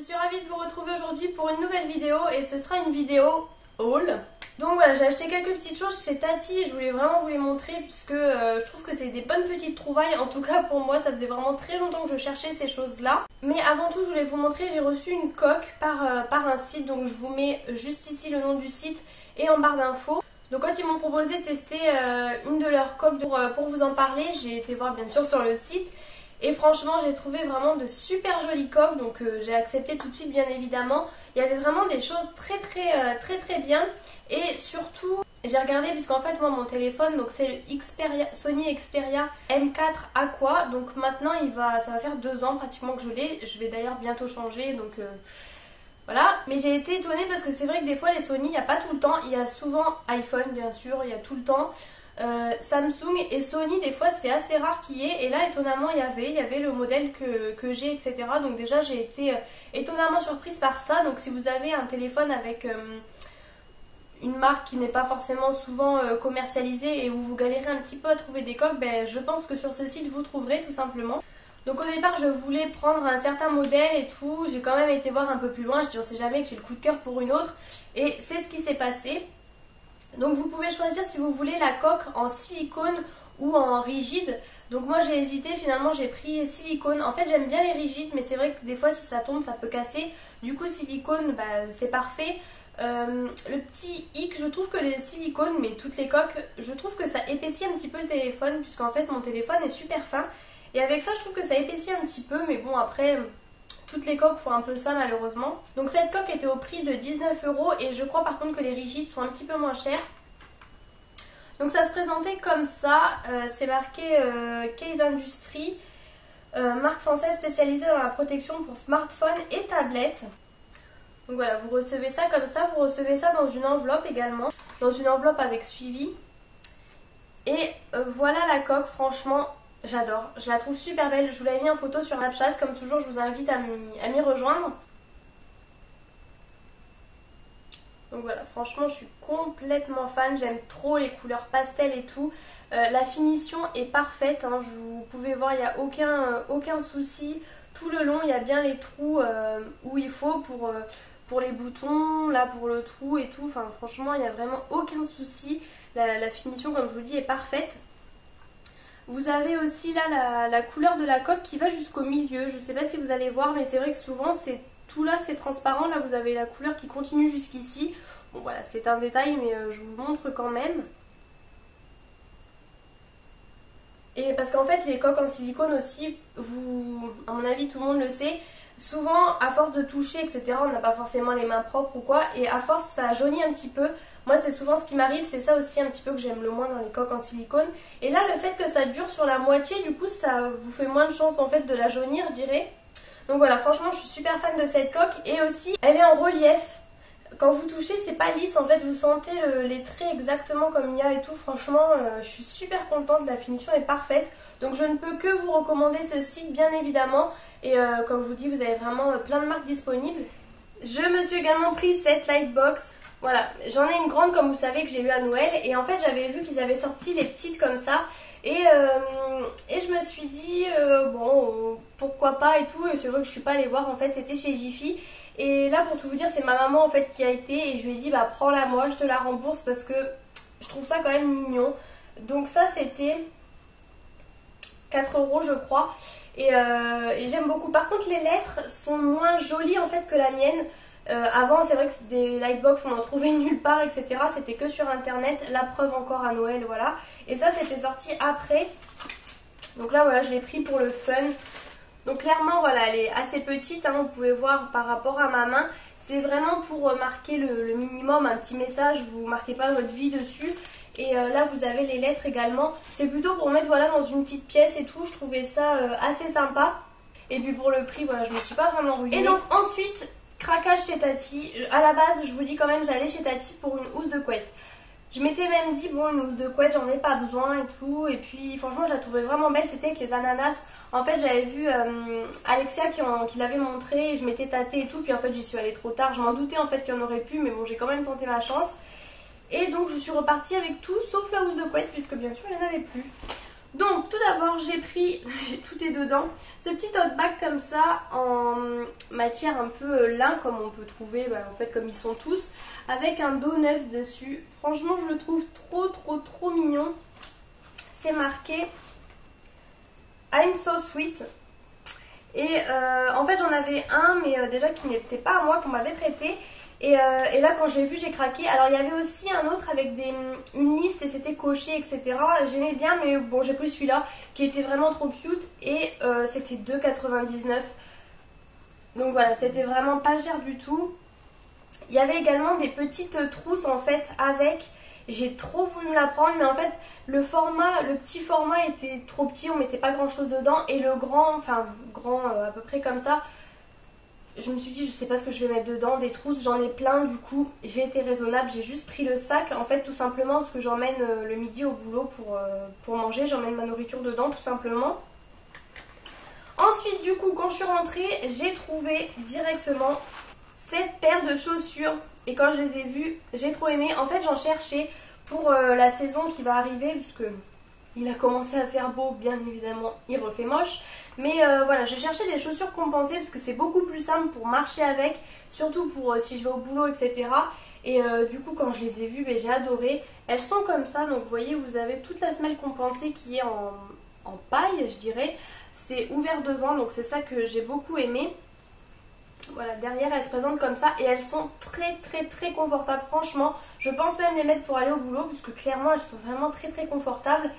Je suis ravie de vous retrouver aujourd'hui pour une nouvelle vidéo et ce sera une vidéo haul. Donc voilà, j'ai acheté quelques petites choses chez Tati et je voulais vraiment vous les montrer puisque je trouve que c'est des bonnes petites trouvailles. En tout cas pour moi, ça faisait vraiment très longtemps que je cherchais ces choses-là. Mais avant tout, je voulais vous montrer, j'ai reçu une coque par un site. Donc je vous mets juste ici le nom du site et en barre d'infos. Donc quand ils m'ont proposé de tester une de leurs coques pour vous en parler, j'ai été voir bien sûr sur le site. Et franchement j'ai trouvé vraiment de super jolies coques, donc j'ai accepté tout de suite bien évidemment. Il y avait vraiment des choses très bien. Et surtout j'ai regardé puisqu'en fait moi mon téléphone donc c'est le Sony Xperia M4 Aqua. Donc maintenant ça va faire 2 ans pratiquement que je l'ai. Je vais d'ailleurs bientôt changer donc voilà. Mais j'ai été étonnée parce que c'est vrai que des fois les Sony il n'y a pas tout le temps. Il y a souvent iPhone bien sûr, il y a tout le temps. Samsung et Sony des fois c'est assez rare qu'il y ait, et là étonnamment il y avait le modèle que j'ai, etc. Donc déjà j'ai été étonnamment surprise par ça. Donc si vous avez un téléphone avec une marque qui n'est pas forcément souvent commercialisée et où vous galérez un petit peu à trouver des coques, ben, je pense que sur ce site vous trouverez tout simplement. Donc au départ je voulais prendre un certain modèle et tout, j'ai quand même été voir un peu plus loin, je dis on sait jamais que j'ai le coup de cœur pour une autre, et c'est ce qui s'est passé. Donc vous pouvez choisir si vous voulez la coque en silicone ou en rigide. Donc moi j'ai hésité, finalement j'ai pris silicone. En fait j'aime bien les rigides mais c'est vrai que des fois si ça tombe ça peut casser. Du coup silicone c'est parfait. Le petit hic, je trouve que les silicones, mais toutes les coques, je trouve que ça épaissit un petit peu le téléphone, puisqu'en fait mon téléphone est super fin. Et avec ça je trouve que ça épaissit un petit peu, mais bon après toutes les coques font un peu ça malheureusement. Donc cette coque était au prix de 19 € et je crois par contre que les rigides sont un petit peu moins chers. Donc ça se présentait comme ça, c'est marqué Case Industries, marque française spécialisée dans la protection pour smartphones et tablettes. Donc voilà, vous recevez ça comme ça, vous recevez ça dans une enveloppe également, dans une enveloppe avec suivi. Et voilà la coque, franchement j'adore, je la trouve super belle. Je vous l'ai mis en photo sur Snapchat, comme toujours je vous invite à m'y rejoindre. Donc voilà, franchement je suis complètement fan, j'aime trop les couleurs pastel et tout. La finition est parfaite, hein, vous pouvez voir, il n'y a aucun souci. Tout le long il y a bien les trous où il faut pour les boutons, là pour le trou et tout. Enfin franchement il n'y a vraiment aucun souci. La finition comme je vous dis est parfaite. Vous avez aussi là la couleur de la coque qui va jusqu'au milieu. Je ne sais pas si vous allez voir, mais c'est vrai que souvent c'est tout là c'est transparent. Là vous avez la couleur qui continue jusqu'ici. Bon voilà, c'est un détail mais je vous montre quand même. Et parce qu'en fait les coques en silicone aussi, à mon avis tout le monde le sait, souvent à force de toucher etc on n'a pas forcément les mains propres ou quoi, et à force ça jaunit un petit peu. Moi c'est souvent ce qui m'arrive, c'est ça aussi un petit peu que j'aime le moins dans les coques en silicone. Et là le fait que ça dure sur la moitié, du coup ça vous fait moins de chance en fait de la jaunir je dirais. Donc voilà, franchement je suis super fan de cette coque, et aussi elle est en relief. Quand vous touchez c'est pas lisse en fait, vous sentez les traits exactement comme il y a et tout. Franchement je suis super contente, la finition est parfaite. Donc je ne peux que vous recommander ce site bien évidemment. Et comme je vous dis vous avez vraiment plein de marques disponibles. Je me suis également pris cette Lightbox. Voilà, j'en ai une grande comme vous savez que j'ai eu à Noël. Et en fait j'avais vu qu'ils avaient sorti les petites comme ça. Et je me suis dit bon pourquoi pas et tout. Et c'est vrai que je suis pas allée voir, en fait c'était chez Jiffy. Et là pour tout vous dire c'est ma maman en fait qui a été, et je lui ai dit bah prends-la moi, je te la rembourse parce que je trouve ça quand même mignon. Donc ça c'était 4 € je crois. Et j'aime beaucoup. Par contre les lettres sont moins jolies en fait que la mienne. Avant c'est vrai que des Lightbox on en trouvait nulle part etc, c'était que sur internet, la preuve encore à Noël, voilà. Et ça c'était sorti après, donc là voilà je l'ai pris pour le fun. Donc clairement voilà elle est assez petite hein, vous pouvez voir par rapport à ma main. C'est vraiment pour marquer le minimum, un petit message, vous marquez pas votre vie dessus. Et là vous avez les lettres également, c'est plutôt pour mettre voilà dans une petite pièce et tout. Je trouvais ça assez sympa. Et puis pour le prix voilà je me suis pas vraiment ruinée. Et donc ensuite craquage chez Tati. À la base je vous dis quand même j'allais chez Tati pour une housse de couette. Je m'étais même dit bon une housse de couette j'en ai pas besoin et tout. Et puis franchement je la trouvais vraiment belle, c'était avec les ananas. En fait j'avais vu Alexia qui l'avait montré, je m'étais tâtée et tout. Puis en fait j'y suis allée trop tard, je m'en doutais en fait qu'il y en aurait plus. Mais bon j'ai quand même tenté ma chance. Et donc je suis repartie avec tout sauf la housse de couette puisque bien sûr il n'y en avait plus. Donc tout d'abord j'ai pris, tout est dedans, ce petit tote bag comme ça en matière un peu lin comme on peut trouver, en fait comme ils sont tous, avec un donut dessus. Franchement je le trouve trop mignon. C'est marqué I'm so sweet. Et en fait j'en avais un mais déjà qui n'était pas à moi, qu'on m'avait prêté. Et là quand je l'ai vu j'ai craqué. Alors il y avait aussi un autre avec une liste et c'était coché etc. J'aimais bien mais bon j'ai pris celui-là qui était vraiment trop cute. Et c'était 2,99 €. Donc voilà, c'était vraiment pas cher du tout. Il y avait également des petites trousses en fait avec. J'ai trop voulu me la prendre mais en fait le petit format était trop petit, on mettait pas grand chose dedans. Et le grand, enfin grand à peu près comme ça, je me suis dit je sais pas ce que je vais mettre dedans. Des trousses j'en ai plein, du coup j'ai été raisonnable, j'ai juste pris le sac en fait tout simplement parce que j'emmène le midi au boulot pour manger, j'emmène ma nourriture dedans tout simplement. Ensuite du coup quand je suis rentrée j'ai trouvé directement cette paire de chaussures et quand je les ai vues j'ai trop aimé. En fait j'en cherchais pour la saison qui va arriver puisque il a commencé à faire beau, bien évidemment il refait moche. Mais voilà, j'ai cherché des chaussures compensées parce que c'est beaucoup plus simple pour marcher avec, surtout pour si je vais au boulot etc. Et du coup quand je les ai vues j'ai adoré. Elles sont comme ça, donc vous voyez vous avez toute la semelle compensée qui est en paille je dirais. C'est ouvert devant donc c'est ça que j'ai beaucoup aimé. Voilà, derrière elles se présentent comme ça et elles sont très confortables. Franchement, je pense même les mettre pour aller au boulot puisque clairement elles sont vraiment très confortables.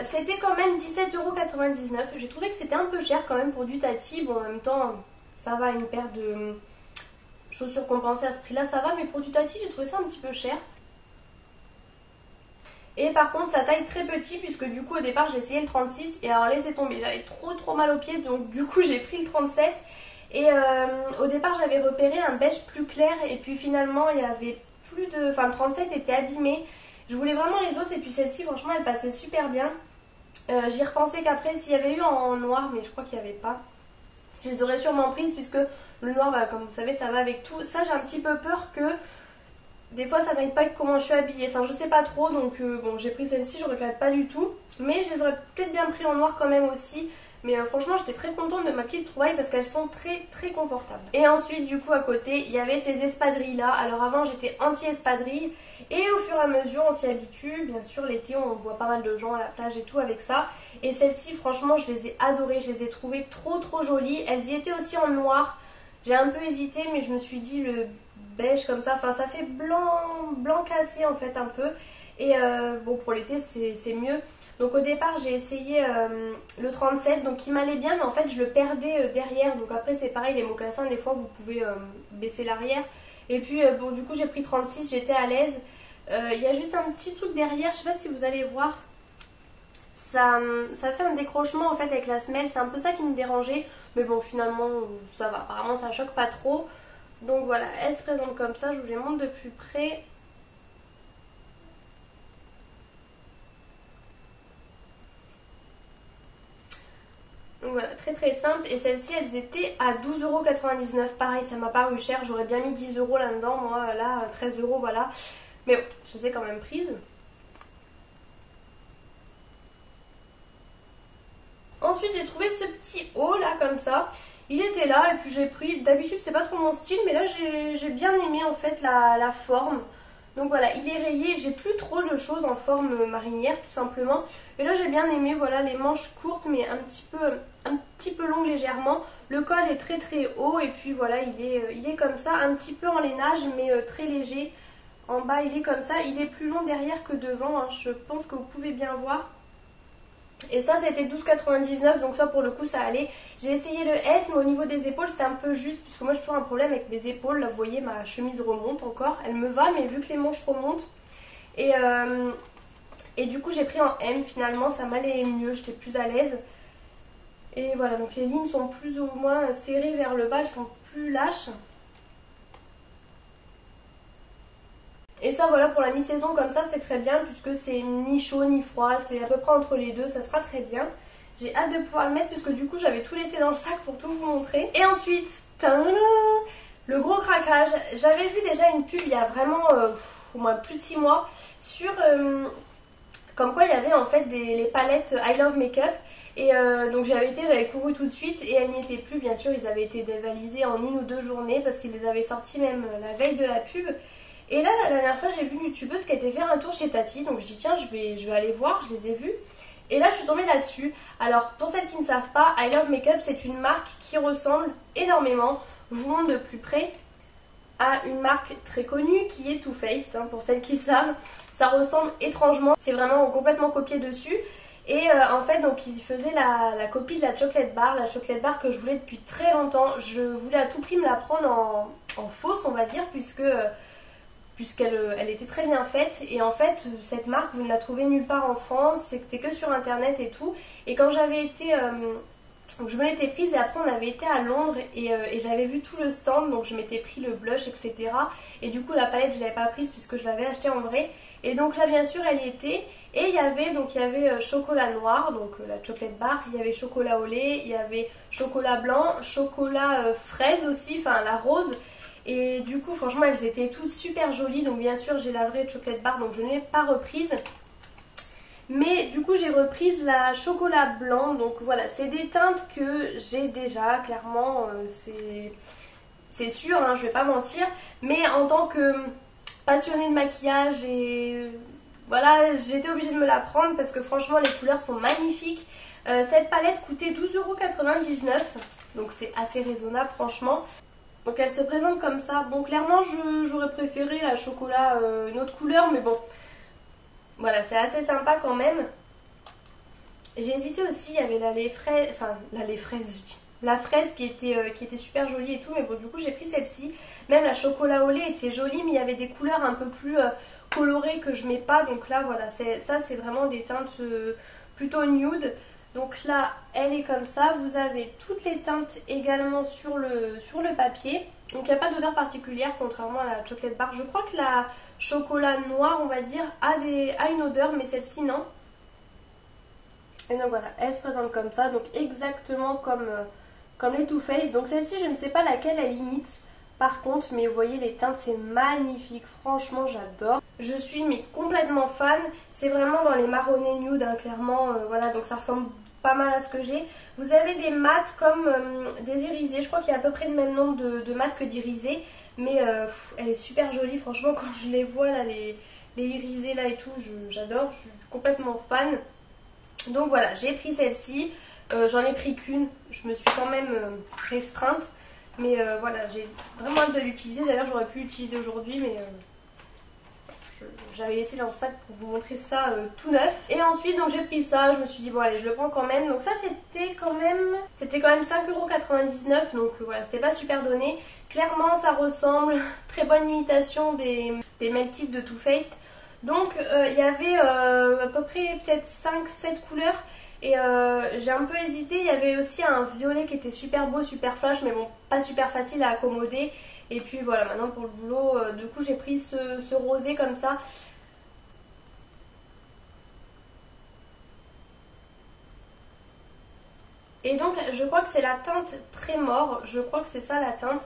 C'était quand même 17,99 €. J'ai trouvé que c'était un peu cher quand même pour du Tati. Bon, en même temps, ça va, une paire de chaussures compensées à ce prix-là, ça va. Mais pour du Tati, j'ai trouvé ça un petit peu cher. Et par contre, ça taille très petit puisque du coup, au départ, j'ai essayé le 36 et alors laissez tomber. J'avais trop mal aux pieds donc du coup, j'ai pris le 37. Et au départ, j'avais repéré un beige plus clair et puis finalement, il y avait plus de... Enfin, le 37 était abîmé. Je voulais vraiment les autres et puis celle-ci franchement elle passait super bien. J'y repensais qu'après s'il y avait eu en noir mais je crois qu'il n'y avait pas. Je les aurais sûrement prises puisque le noir comme vous savez ça va avec tout. Ça j'ai un petit peu peur que des fois ça n'aille pas avec comment je suis habillée. Enfin je sais pas trop donc bon j'ai pris celle-ci, je regrette pas du tout. Mais je les aurais peut-être bien pris en noir quand même aussi. Mais franchement j'étais très contente de ma petite trouvaille parce qu'elles sont très confortables. Et ensuite du coup à côté il y avait ces espadrilles là. Alors avant j'étais anti-espadrille et au fur et à mesure on s'y habitue. Bien sûr l'été on voit pas mal de gens à la plage et tout avec ça. Et celles-ci franchement je les ai adorées, je les ai trouvées trop jolies. Elles y étaient aussi en noir. J'ai un peu hésité mais je me suis dit le beige comme ça, enfin ça fait blanc cassé en fait un peu. Et bon pour l'été c'est mieux. Donc au départ j'ai essayé le 37 donc il m'allait bien mais en fait je le perdais derrière. Donc après c'est pareil les mocassins des fois vous pouvez baisser l'arrière. Et puis bon du coup j'ai pris 36, j'étais à l'aise. Il y a juste un petit truc derrière, je sais pas si vous allez voir. Ça fait un décrochement en fait avec la semelle, c'est un peu ça qui me dérangeait. Mais bon finalement ça va, apparemment ça choque pas trop. Donc voilà, elle se présente comme ça, je vous les montre de plus près. Donc voilà, très simple. Et celles-ci, elles étaient à 12,99 €. Pareil, ça m'a paru cher. J'aurais bien mis 10 € là-dedans. Moi, là, 13 €, voilà. Mais bon, je les ai quand même prises. Ensuite, j'ai trouvé ce petit haut là, comme ça. Il était là et puis j'ai pris. D'habitude, c'est pas trop mon style. Mais là, j'ai bien aimé en fait la forme. Donc voilà, il est rayé, j'ai plus trop de choses en forme marinière tout simplement. Et là j'ai bien aimé, voilà, les manches courtes mais un petit peu longues légèrement. Le col est très haut et puis voilà, il est comme ça, un petit peu en lainage mais très léger. En bas il est comme ça, il est plus long derrière que devant, hein. Je pense que vous pouvez bien voir. Et ça c'était 12,99 € donc ça pour le coup ça allait. J'ai essayé le S mais au niveau des épaules c'était un peu juste puisque moi j'ai toujours un problème avec mes épaules. Là vous voyez ma chemise remonte encore, elle me va mais vu que les manches remontent. Et du coup j'ai pris en M finalement, ça m'allait mieux, j'étais plus à l'aise. Et voilà donc les lignes sont plus ou moins serrées vers le bas, elles sont plus lâches. Et ça voilà pour la mi-saison comme ça c'est très bien puisque c'est ni chaud ni froid, c'est à peu près entre les deux, ça sera très bien. J'ai hâte de pouvoir le mettre puisque du coup j'avais tout laissé dans le sac pour tout vous montrer. Et ensuite, tadam, le gros craquage. J'avais vu déjà une pub il y a vraiment au moins plus de 6 mois sur Comme quoi il y avait en fait les palettes I Love Makeup. Et donc j'avais couru tout de suite et elles n'y étaient plus. Bien sûr, ils avaient été dévalisés en 1 ou 2 journées parce qu'ils les avaient sortis même la veille de la pub. Et là, la dernière fois, j'ai vu une youtubeuse qui était faire un tour chez Tati. Donc je dis tiens, je vais aller voir, je les ai vus. Et là, je suis tombée là-dessus. Alors, pour celles qui ne savent pas, I Love Makeup, c'est une marque qui ressemble énormément, je vous montre de plus près, à une marque très connue qui est Too Faced. Hein, pour celles qui savent, ça ressemble étrangement. C'est vraiment complètement copié dessus. Et en fait, donc ils faisaient la copie de la chocolate bar que je voulais depuis très longtemps. Je voulais à tout prix me la prendre en fausse, on va dire, puisqu'elle était très bien faite. Et en fait, cette marque, vous ne la trouvez nulle part en France, c'était que sur internet et tout. Et quand j'avais été... donc je me l'étais prise et après on avait été à Londres et j'avais vu tout le stand, donc je m'étais pris le blush, etc. Et du coup la palette je l'avais pas prise puisque je l'avais achetée en vrai. Et donc là bien sûr elle y était. Et il y avait chocolat noir, donc la chocolate bar, il y avait chocolat au lait, il y avait chocolat blanc, chocolat fraise aussi, enfin la rose. Et du coup franchement elles étaient toutes super jolies, donc bien sûr j'ai la vraie chocolate bar donc je ne l'ai pas reprise. Mais du coup j'ai reprise la chocolat blanc, donc voilà, c'est des teintes que j'ai déjà, clairement, c'est sûr, hein, je vais pas mentir. Mais en tant que passionnée de maquillage et voilà, j'étais obligée de me la prendre parce que franchement les couleurs sont magnifiques. Cette palette coûtait 12,99 €, donc c'est assez raisonnable franchement. Donc elle se présente comme ça. Bon clairement j'aurais préféré la chocolat une autre couleur, mais bon... Voilà, c'est assez sympa quand même. J'ai hésité aussi, il y avait la fraise qui était super jolie et tout, mais bon du coup j'ai pris celle-ci. Même la chocolat au lait était jolie, mais il y avait des couleurs un peu plus colorées que je mets pas, donc là voilà, ça c'est vraiment des teintes plutôt nude. Donc là elle est comme ça, vous avez toutes les teintes également sur le papier. Donc il n'y a pas d'odeur particulière contrairement à la chocolate bar. Je crois que la chocolat noir on va dire a une odeur, mais celle-ci non. Et donc voilà, elle se présente comme ça, donc exactement comme les Too Faced. Donc celle-ci je ne sais pas laquelle elle imite par contre, mais vous voyez les teintes c'est magnifique, franchement j'adore. Je suis mais complètement fan, c'est vraiment dans les marronnés nude hein, clairement, voilà, donc ça ressemble pas mal à ce que j'ai. Vous avez des mats comme des irisés, je crois qu'il y a à peu près le même nombre de mats que d'irisés, mais elle est super jolie franchement quand je les vois là, les irisés là et tout, j'adore, je suis complètement fan. Donc voilà, j'ai pris celle-ci, j'en ai pris qu'une, je me suis quand même restreinte, mais voilà, j'ai vraiment hâte de l'utiliser. D'ailleurs j'aurais pu l'utiliser aujourd'hui, mais j'avais laissé dans le sac pour vous montrer ça tout neuf. Et ensuite donc j'ai pris ça, je me suis dit bon allez je le prends quand même. Donc ça c'était quand même 5,99 €, donc voilà, c'était pas super donné. Clairement ça ressemble, très bonne imitation des Melted de Too Faced. Donc il y avait à peu près peut-être 5-7 couleurs. Et j'ai un peu hésité, il y avait aussi un violet qui était super beau, super flash, mais bon, pas super facile à accommoder. Et puis voilà, maintenant pour le boulot, du coup j'ai pris ce rosé comme ça. Et donc je crois que c'est la teinte Trémor, je crois que c'est ça la teinte.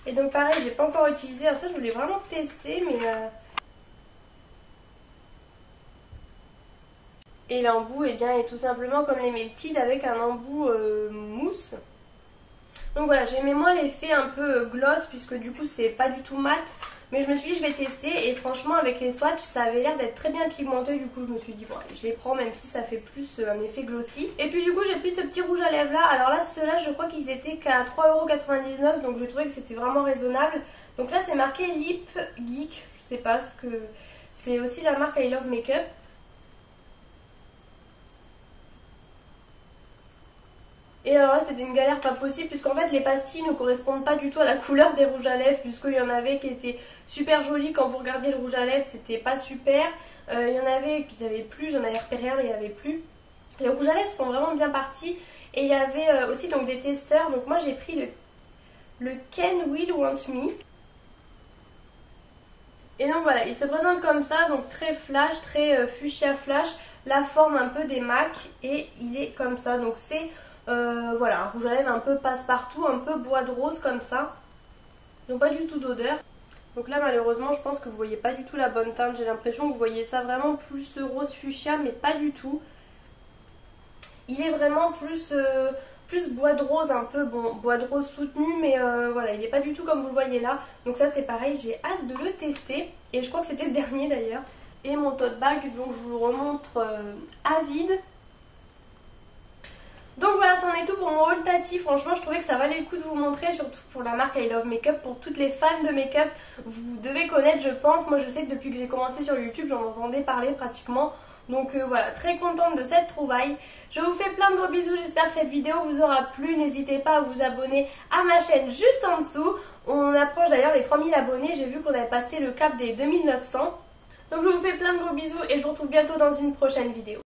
Et donc pareil, j'ai pas encore utilisé, alors ça je voulais vraiment tester, mais... Et l'embout eh bien, est tout simplement comme les Melted avec un embout mousse. Donc voilà, j'aimais moins l'effet un peu gloss puisque du coup c'est pas du tout mat. Mais je me suis dit je vais tester et franchement avec les swatchs ça avait l'air d'être très bien pigmenté. Du coup je me suis dit bon allez, je les prends même si ça fait plus un effet glossy. Et puis du coup j'ai pris ce petit rouge à lèvres là. Alors là ceux-là je crois qu'ils étaient qu'à 3,99 €, donc je trouvais que c'était vraiment raisonnable. Donc là c'est marqué Lip Geek, je sais pas ce que... C'est aussi la marque I Love Makeup. Et alors là c'était une galère pas possible puisqu'en fait les pastilles ne correspondent pas du tout à la couleur des rouges à lèvres, puisqu'il y en avait qui étaient super jolis quand vous regardiez le rouge à lèvres, c'était pas super. Il y en avait qui n'avaient plus, j'en avais repéré un mais il n'y avait plus. Les rouges à lèvres sont vraiment bien partis. Et il y avait aussi donc des testeurs, donc moi j'ai pris le Ken Will Want Me. Et donc voilà, il se présente comme ça, donc très flash, très fuchsia flash, la forme un peu des MAC et il est comme ça, donc c'est... voilà, un rouge à lèvres un peu passe-partout, un peu bois de rose comme ça. Donc pas du tout d'odeur. Donc là malheureusement je pense que vous voyez pas du tout la bonne teinte. J'ai l'impression que vous voyez ça vraiment plus rose fuchsia, mais pas du tout. Il est vraiment plus bois de rose un peu, bon bois de rose soutenu, mais voilà, il n'est pas du tout comme vous le voyez là. Donc ça c'est pareil, j'ai hâte de le tester. Et je crois que c'était le dernier d'ailleurs. Et mon tote bag, donc je vous le remontre à vide. Donc voilà, c'en est tout pour mon haul Tati. Franchement, je trouvais que ça valait le coup de vous montrer, surtout pour la marque I Love Makeup, pour toutes les fans de make-up. Vous devez connaître, je pense. Moi, je sais que depuis que j'ai commencé sur YouTube, j'en entendais parler pratiquement. Donc voilà, très contente de cette trouvaille. Je vous fais plein de gros bisous, j'espère que cette vidéo vous aura plu. N'hésitez pas à vous abonner à ma chaîne juste en dessous. On approche d'ailleurs les 3000 abonnés, j'ai vu qu'on avait passé le cap des 2900. Donc je vous fais plein de gros bisous et je vous retrouve bientôt dans une prochaine vidéo.